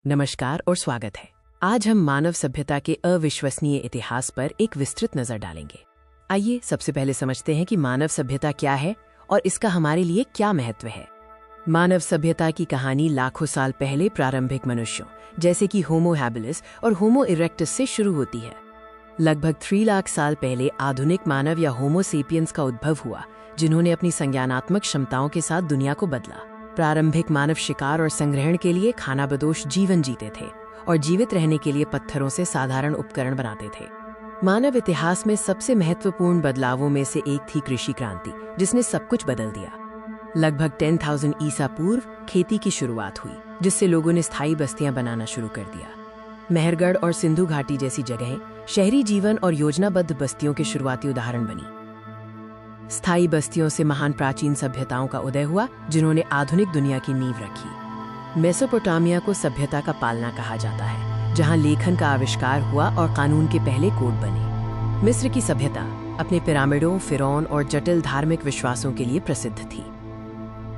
नमस्कार और स्वागत है। आज हम मानव सभ्यता के अविश्वसनीय इतिहास पर एक विस्तृत नजर डालेंगे। आइए सबसे पहले समझते हैं कि मानव सभ्यता क्या है और इसका हमारे लिए क्या महत्व है। मानव सभ्यता की कहानी लाखों साल पहले प्रारंभिक मनुष्यों जैसे कि होमो हैबिलिस और होमो इरेक्टस से शुरू होती है। लगभग 3 लाख साल पहले आधुनिक मानव या होमो सेपियंस का उद्भव हुआ, जिन्होंने अपनी संज्ञानात्मक क्षमताओं के साथ दुनिया को बदला। प्रारंभिक मानव शिकार और संग्रहण के लिए खानाबदोश जीवन जीते थे और जीवित रहने के लिए पत्थरों से साधारण उपकरण बनाते थे। मानव इतिहास में सबसे महत्वपूर्ण बदलावों में से एक थी कृषि क्रांति, जिसने सब कुछ बदल दिया। लगभग 10,000 ईसा पूर्व खेती की शुरुआत हुई, जिससे लोगों ने स्थायी बस्तियां बनाना शुरू कर दिया। मेहरगढ़ और सिंधु घाटी जैसी जगहें शहरी जीवन और योजनाबद्ध बस्तियों के शुरुआती उदाहरण बनी। स्थायी बस्तियों से महान प्राचीन सभ्यताओं का उदय हुआ, जिन्होंने आधुनिक दुनिया की नींव रखी। मेसोपोटामिया को सभ्यता का पालना कहा जाता है, जहां लेखन का आविष्कार हुआ और कानून के पहले कोड बने। मिस्र की सभ्यता अपने पिरामिडों, फिरौन और जटिल धार्मिक विश्वासों के लिए प्रसिद्ध थी।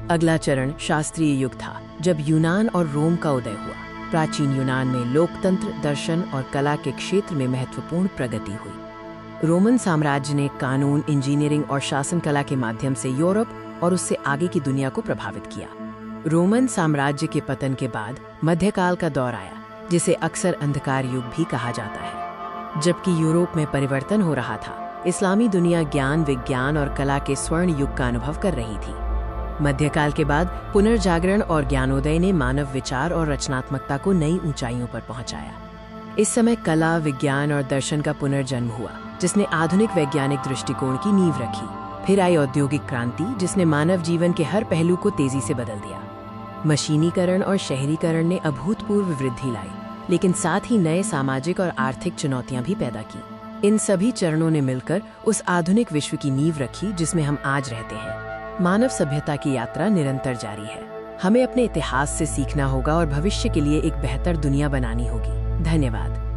अगला चरण शास्त्रीय युग था, जब यूनान और रोम का उदय हुआ। प्राचीन यूनान में लोकतंत्र, दर्शन और कला के क्षेत्र में महत्वपूर्ण प्रगति हुई। रोमन साम्राज्य ने कानून, इंजीनियरिंग और शासन कला के माध्यम से यूरोप और उससे आगे की दुनिया को प्रभावित किया। रोमन साम्राज्य के पतन के बाद मध्यकाल का दौर आया, जिसे अक्सर अंधकार युग भी कहा जाता है। जबकि यूरोप में परिवर्तन हो रहा था, इस्लामी दुनिया ज्ञान, विज्ञान और कला के स्वर्ण युग का अनुभव कर रही थी। मध्यकाल के बाद पुनर्जागरण और ज्ञानोदय ने मानव विचार और रचनात्मकता को नई ऊंचाइयों पर पहुंचाया। इस समय कला, विज्ञान और दर्शन का पुनर्जन्म हुआ, जिसने आधुनिक वैज्ञानिक दृष्टिकोण की नींव रखी। फिर आई औद्योगिक क्रांति, जिसने मानव जीवन के हर पहलू को तेजी से बदल दिया। मशीनीकरण और शहरीकरण ने अभूतपूर्व वृद्धि लाई, लेकिन साथ ही नए सामाजिक और आर्थिक चुनौतियां भी पैदा की। इन सभी चरणों ने मिलकर उस आधुनिक विश्व की नींव रखी, जिसमें हम आज रहते हैं। मानव सभ्यता की यात्रा निरंतर जारी है। हमें अपने इतिहास से सीखना होगा और भविष्य के लिए एक बेहतर दुनिया बनानी होगी। धन्यवाद।